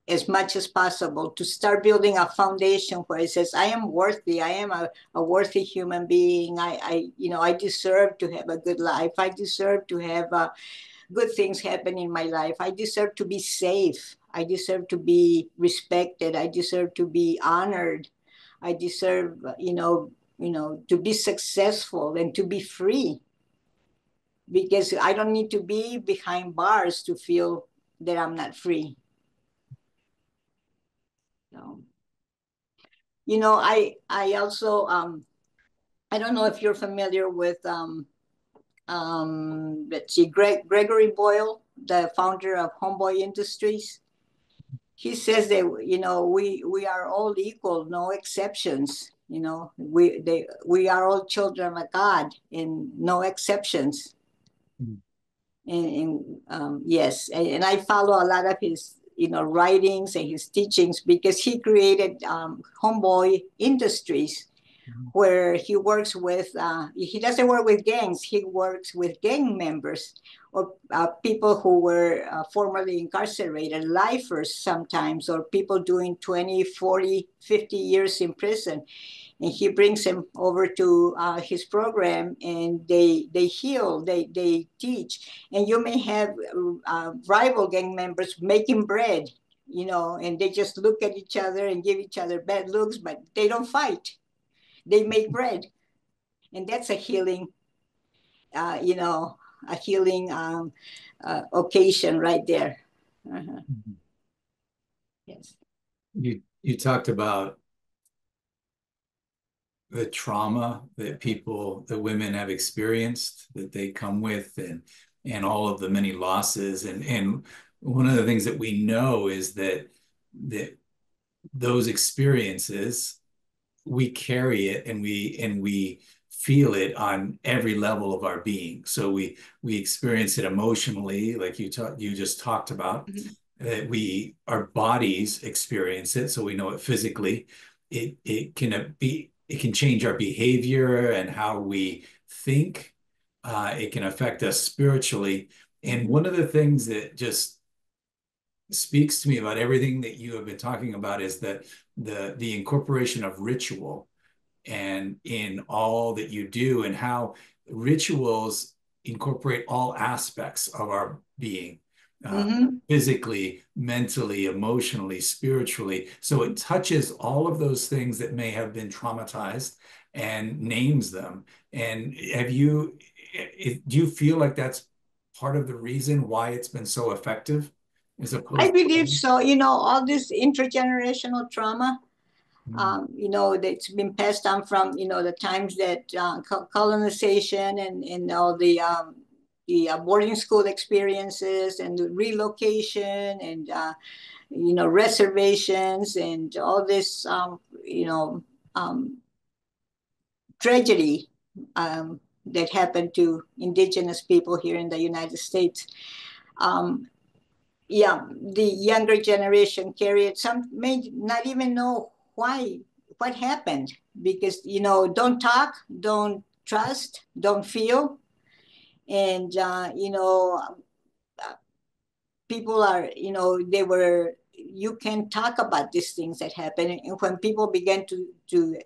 as much as possible, to start building a foundation where it says I am worthy, I am a worthy human being, I deserve to have a good life, I deserve to have good things happen in my life, I deserve to be safe, I deserve to be respected, I deserve to be honored, I deserve, to be successful and to be free, because I don't need to be behind bars to feel that I'm not free. So, I also, I don't know if you're familiar with, let's see, Gregory Boyle, the founder of Homeboy Industries. He says that, we are all equal, no exceptions. We are all children of God, and no exceptions. Yes, and I follow a lot of his, writings and his teachings, because he created Homeboy Industries, where he works with, he doesn't work with gangs, he works with gang members, or people who were formerly incarcerated, lifers sometimes, or people doing 20, 40, 50 years in prison. And he brings them over to his program, and they heal, they teach. And you may have rival gang members making bread, and they just look at each other and give each other bad looks, but they don't fight. They make bread. And that's a healing, a healing occasion right there. Uh-huh. Yes. You talked about the trauma that women have experienced, that they come with, and all of the many losses. And one of the things that we know is that those experiences, we carry it, and we feel it on every level of our being. So we experience it emotionally, like you just talked about. That our bodies experience it, so we know it physically. It can change our behavior and how we think. It can affect us spiritually. And one of the things that just speaks to me about everything that you have been talking about is that the incorporation of ritual and in all that you do, and how rituals incorporate all aspects of our being, physically, mentally, emotionally, spiritually. So it touches all of those things that may have been traumatized and names them. And do you feel like that's part of the reason why it's been so effective, as I opposed believe to... so. All this intergenerational trauma, You know, that's been passed on from, you know, the times that colonization and all the boarding school experiences and the relocation and, you know, reservations and all this, you know, tragedy that happened to indigenous people here in the United States. Yeah, the younger generation carry it. Some may not even know why, what happened, because, you know, don't talk, don't trust, don't feel. And, you know, people are, you know, you can talk about these things that happen. And when people begin to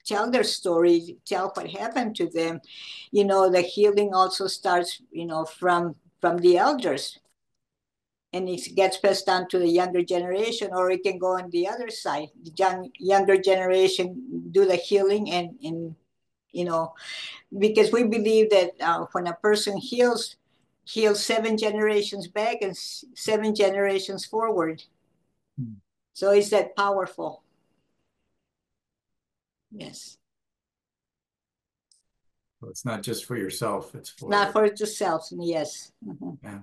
tell their story, tell what happened to them, you know, the healing also starts, you know, from the elders, and it gets passed on to the younger generation, or it can go on the other side. The younger generation do the healing, and you know, because we believe that when a person heals 7 generations back and 7 generations forward. Mm. So it's that powerful. Yes. So it's not just for yourself, it's for... Not for yourself, yes. Mm-hmm. Yeah.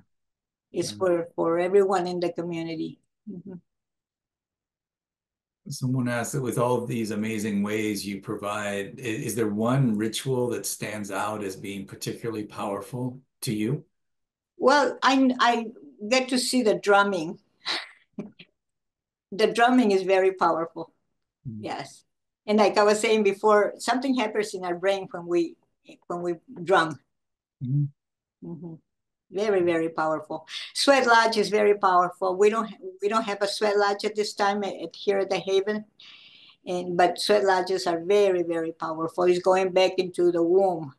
It's for everyone in the community. Mm-hmm. Someone asked that with all of these amazing ways you provide, is there one ritual that stands out as being particularly powerful to you? Well, I get to see the drumming. The drumming is very powerful. Mm-hmm. Yes. And like I was saying before, something happens in our brain when we drum. Mm-hmm. Mm-hmm. Very, very powerful. Sweat lodge is very powerful. We don't have a sweat lodge at this time here at the Haven, but sweat lodges are very, very powerful. It's going back into the womb,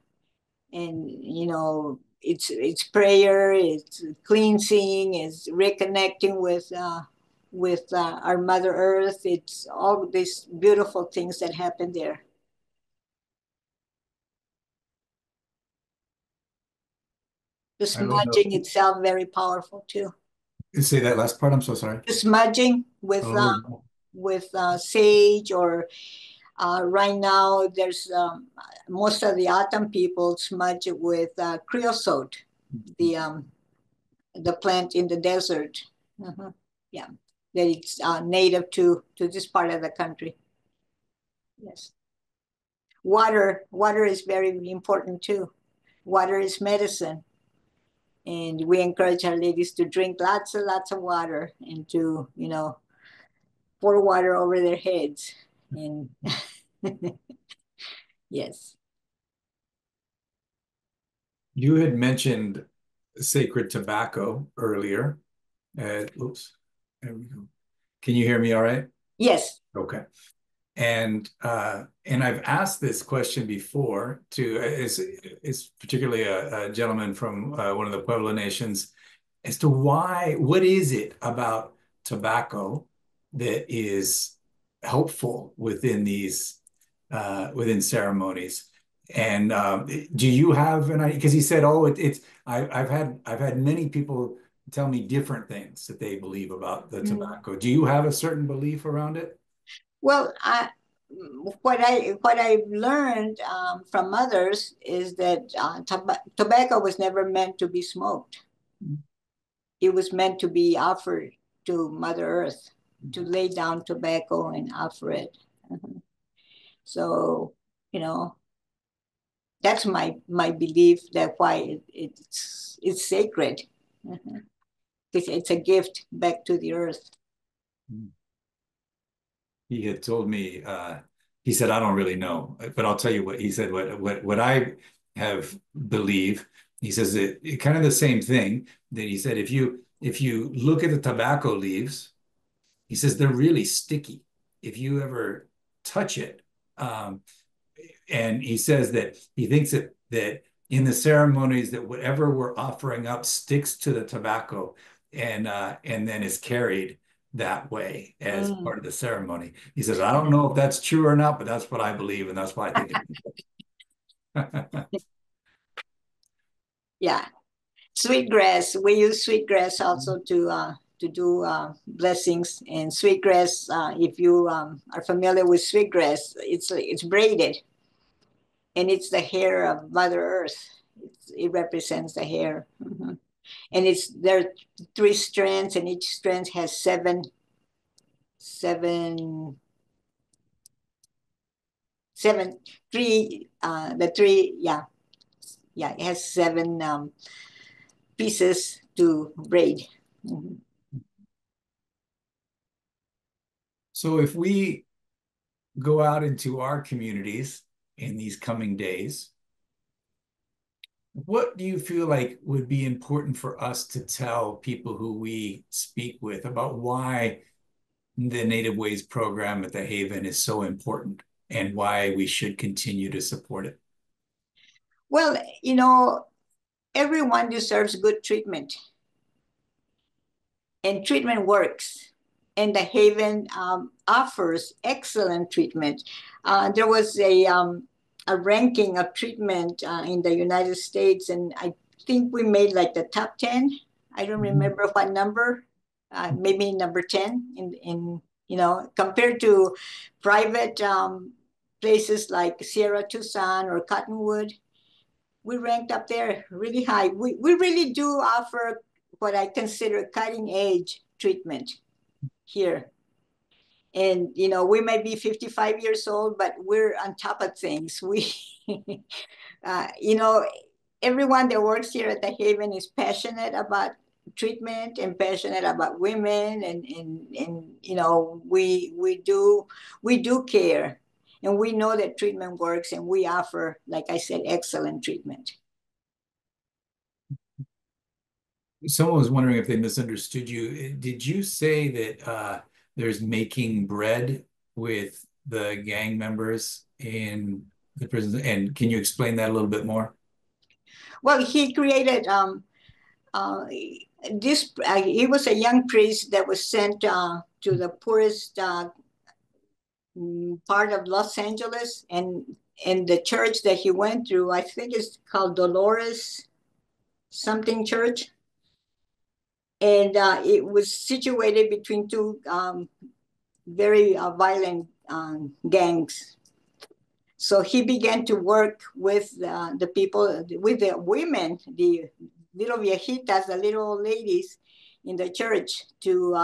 and you know, it's prayer, it's cleansing, it's reconnecting with our Mother Earth. It's all these beautiful things that happen there. The smudging itself very powerful too. Say that last part. I'm so sorry. The smudging with sage, or right now there's most of the autumn people smudge it with creosote, the plant in the desert. Uh-huh. Yeah, that it's native to this part of the country. Yes. Water is very important too. Water is medicine. And we encourage our ladies to drink lots and lots of water, and to, you know, pour water over their heads. And yes. You had mentioned sacred tobacco earlier. Oops, there we go. Can you hear me all right? Yes. Okay. And I've asked this question before to is particularly a gentleman from one of the Pueblo nations, as to what is it about tobacco that is helpful within these within ceremonies? And do you have an idea? Because he said, "Oh, I've had many people tell me different things that they believe about the tobacco." Do you have a certain belief around it? Well, what I've learned from others is that tobacco was never meant to be smoked. It was meant to be offered to Mother Earth, to lay down tobacco and offer it. So, you know, that's my belief, that why it's sacred. It's a gift back to the earth. He had told me, he said, "I don't really know, but I'll tell you what he said, what I have believe." He says it kind of the same thing, that he said, if you look at the tobacco leaves, he says they're really sticky if you ever touch it. And he says that he thinks that in the ceremonies, that whatever we're offering up sticks to the tobacco, and then is carried that way as part of the ceremony. He says, "I don't know if that's true or not, but that's what I believe, and that's what I think it is." Yeah. Sweetgrass. We use sweetgrass also to do blessings. And sweetgrass, if you are familiar with sweetgrass, it's braided, and it's the hair of Mother Earth. It represents the hair. Mm-hmm. And there are 3 strands, and each strand has seven, three, the three, yeah, it has 7 pieces to braid. Mm-hmm. So if we go out into our communities in these coming days, what do you feel like would be important for us to tell people who we speak with about why the Native Ways program at the Haven is so important and why we should continue to support it? Well, everyone deserves good treatment, and treatment works. And the Haven offers excellent treatment. There was a ranking of treatment in the United States, and I think we made like the top 10. I don't remember what number, maybe number 10 in compared to private places like Sierra Tucson or Cottonwood. We ranked up there really high. We really do offer what I consider cutting edge treatment here. And, we may be 55 years old, but we're on top of things. Uh, you know, Everyone that works here at the Haven is passionate about treatment and passionate about women. And we do care. And we know that treatment works, and we offer, like I said, excellent treatment. Someone was wondering if they misunderstood you. Did you say that there's making bread with the gang members in the prison? And can you explain that a little bit more? Well, he created this. He was a young priest that was sent to the poorest part of Los Angeles, and the church that he went through, I think it's called Dolores something church, and it was situated between 2 very violent gangs. So he began to work with the people, with the women, the little viejitas, the little old ladies in the church, to,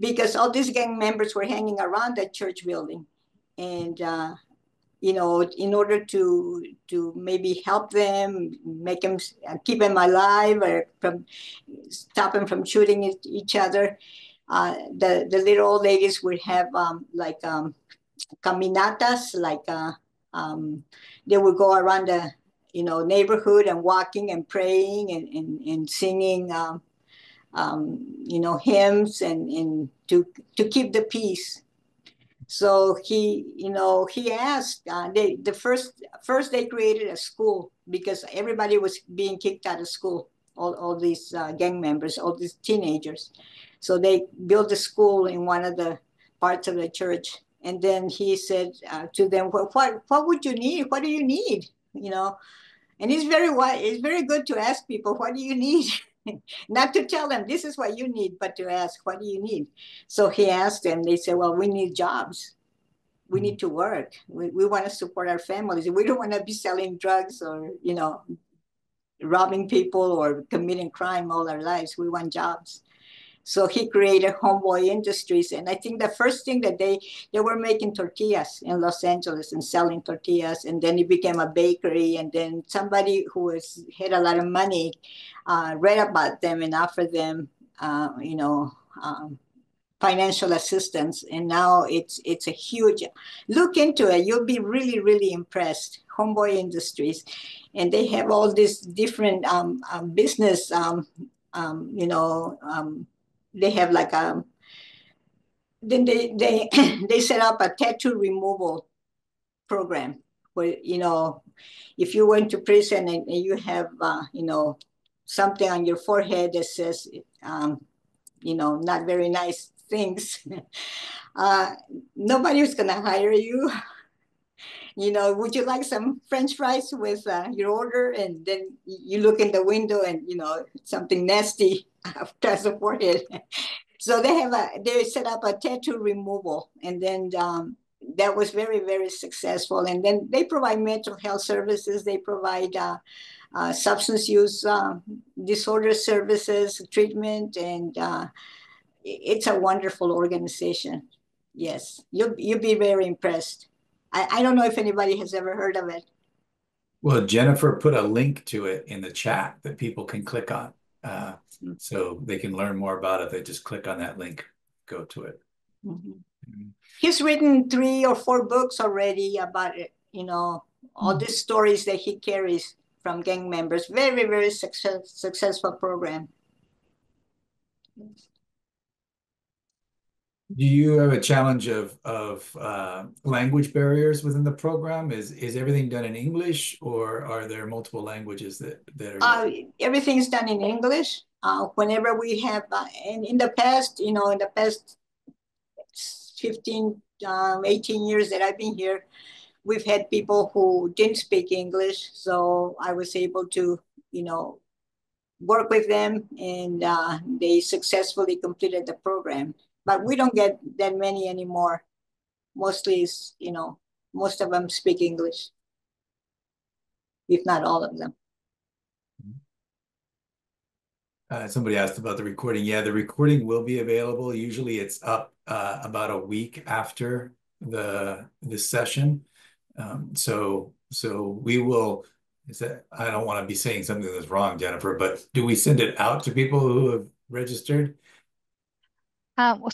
because all these gang members were hanging around the church building. And, in order to maybe help them, make them, keep them alive, or stop them from shooting each other, the little old ladies would have caminatas, they would go around the neighborhood and walking and praying and singing hymns and to keep the peace. So he asked. The first they created a school because everybody was being kicked out of school. All these gang members, all these teenagers. So they built a school in one of the parts of the church. And then he said to them, what would you need? What do you need? And it's very good to ask people, what do you need? Not to tell them this is what you need, but to ask, what do you need? So he asked them, they said, well, we need jobs. We need to work. We want to support our families. We don't want to be selling drugs or, robbing people or committing crime all our lives. We want jobs. So he created Homeboy Industries. And I think the first thing that they were making tortillas in Los Angeles and selling tortillas. And then it became a bakery. And then somebody who had a lot of money read about them and offered them, financial assistance. And now it's a huge, look into it. You'll be really, really impressed. Homeboy Industries. And they have all these different business, they have then they they set up a tattoo removal program where, if you went to prison and you have, something on your forehead that says, not very nice things, nobody was going to hire you. would you like some French fries with your order? And then you look in the window and, something nasty across the forehead. So they set up a tattoo removal, and then that was very, very successful. And then they provide mental health services. They provide substance use disorder services, treatment, and it's a wonderful organization. Yes, you'll be very impressed. I don't know if anybody has ever heard of it. Well, Jennifer put a link to it in the chat that people can click on. So they can learn more about it. They just click on that link, go to it. Mm-hmm. He's written 3 or 4 books already about it, all the stories that he carries from gang members. Very, very successful program. Do you have a challenge of language barriers within the program? Is everything done in English, or are there multiple languages that are used? Everything's done in English. Whenever we have, and in the past, 15, 18 years that I've been here, we've had people who didn't speak English. So I was able to, work with them, and they successfully completed the program. But we don't get that many anymore. Mostly, most of them speak English, if not all of them. Somebody asked about the recording. Yeah, the recording will be available. Usually it's up about a week after the session. So we will, I don't want to be saying something that's wrong, Jennifer, but do we send it out to people who have registered?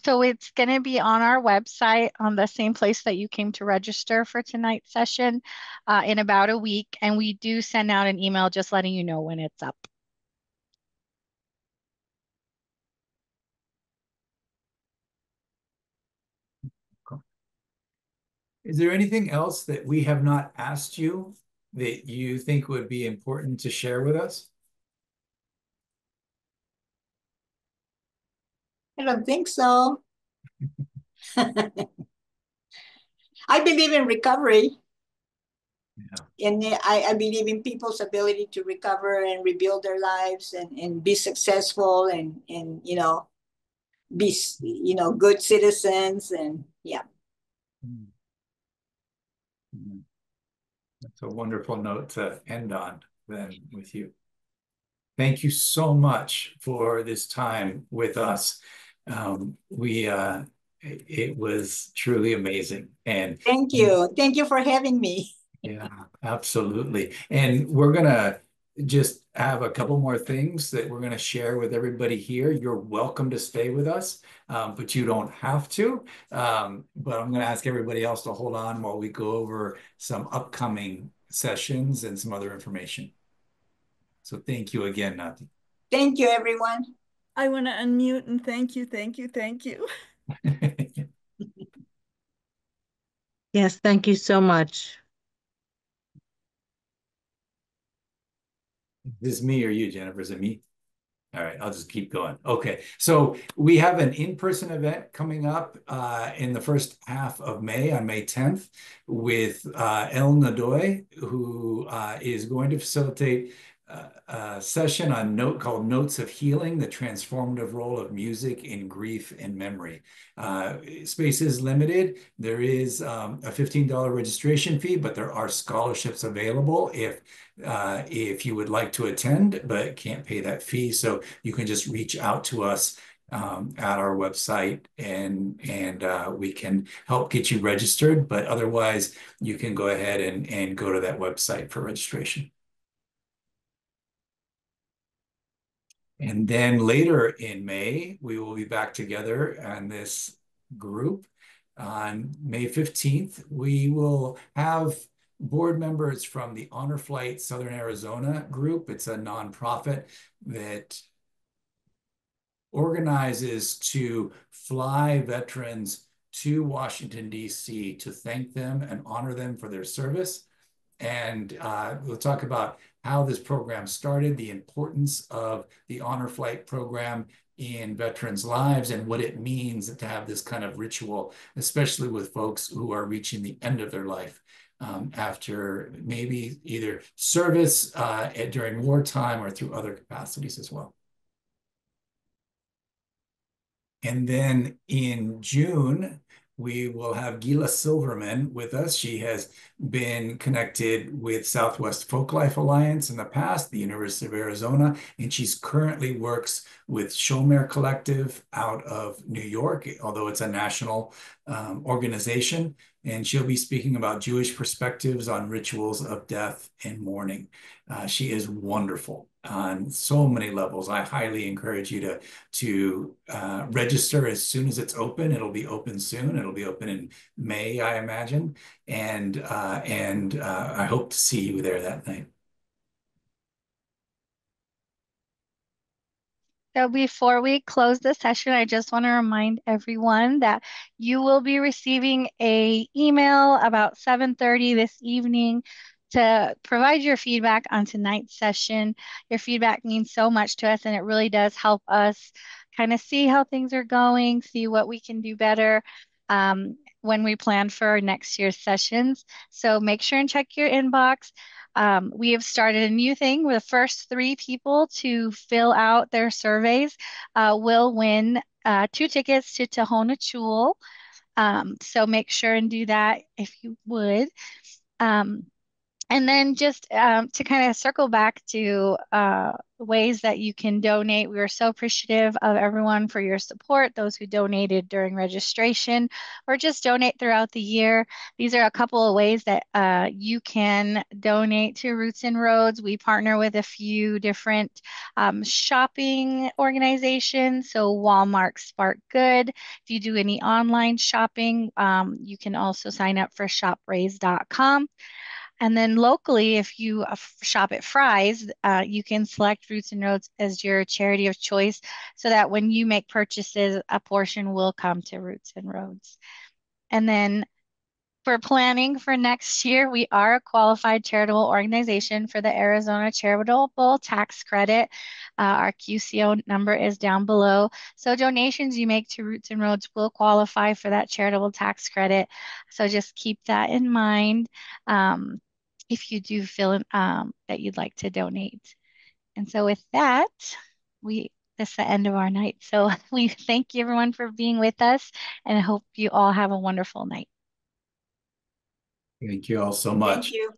So it's going to be on our website on the same place that you came to register for tonight's session in about a week. And we do send out an email just letting you know when it's up. Is there anything else that we have not asked you that you think would be important to share with us? I don't think so. I believe in recovery. Yeah. And I believe in people's ability to recover and rebuild their lives and be successful and be, good citizens, and yeah. That's a wonderful note to end on then with you. Thank you so much for this time with us. It was truly amazing. And thank you. Thank you for having me. Yeah, absolutely. And we're gonna just have a couple more things that we're gonna share with everybody here. You're welcome to stay with us, but you don't have to. But I'm gonna ask everybody else to hold on while we go over some upcoming sessions and some other information. So thank you again, Nati. Thank you, everyone. I want to unmute and thank you, thank you, thank you. Yes, thank you so much. Is this me or you, Jennifer? Is it me? All right, I'll just keep going. Okay, so we have an in-person event coming up in the first half of May, on May 10th, with El Nadoy, who is going to facilitate a session called Notes of Healing, the transformative role of music in grief and memory. Space is limited. There is a $15 registration fee, but there are scholarships available if you would like to attend, but can't pay that fee. So you can just reach out to us at our website, and we can help get you registered. But otherwise, you can go ahead and go to that website for registration. And then later in May, we will be back together on this group. On May 15th, we will have board members from the Honor Flight Southern Arizona group. It's a nonprofit that organizes to fly veterans to Washington, D.C. to thank them and honor them for their service. And we'll talk about how this program started, the importance of the Honor Flight program in veterans' lives, and what it means to have this kind of ritual, especially with folks who are reaching the end of their life. after maybe either service during wartime or through other capacities as well. And then in June, we will have Gila Silverman with us. She has been connected with Southwest Folklife Alliance in the past, the University of Arizona, and she's currently works with Shomer Collective out of New York, although it's a national organization. And she'll be speaking about Jewish perspectives on rituals of death and mourning. She is wonderful on so many levels. I highly encourage you to register as soon as it's open. It'll be open soon. It'll be open in May, I imagine. And I hope to see you there that night. So before we close the session, I just want to remind everyone that you will be receiving an email about 7:30 this evening to provide your feedback on tonight's session. Your feedback means so much to us, and it really does help us kind of see how things are going, see what we can do better when we plan for next year's sessions. So make sure and check your inbox. We have started a new thing where the first 3 people to fill out their surveys will win 2 tickets to Tohono Chul. So make sure and do that if you would. And then just to kind of circle back to ways that you can donate, we are so appreciative of everyone for your support, those who donated during registration or just donate throughout the year. These are a couple of ways that you can donate to Roots and Roads. We partner with a few different shopping organizations, so Walmart, Spark Good. If you do any online shopping, you can also sign up for shopraise.com. And then locally, if you shop at Fry's, you can select Roots and Roads as your charity of choice so that when you make purchases, a portion will come to Roots and Roads. And then for planning for next year, we are a qualified charitable organization for the Arizona Charitable Tax Credit. Our QCO number is down below. So donations you make to Roots and Roads will qualify for that charitable tax credit. So just keep that in mind if you do feel that you'd like to donate. And so with that, this is the end of our night. So we thank you everyone for being with us, and I hope you all have a wonderful night. Thank you all so Thank much. you.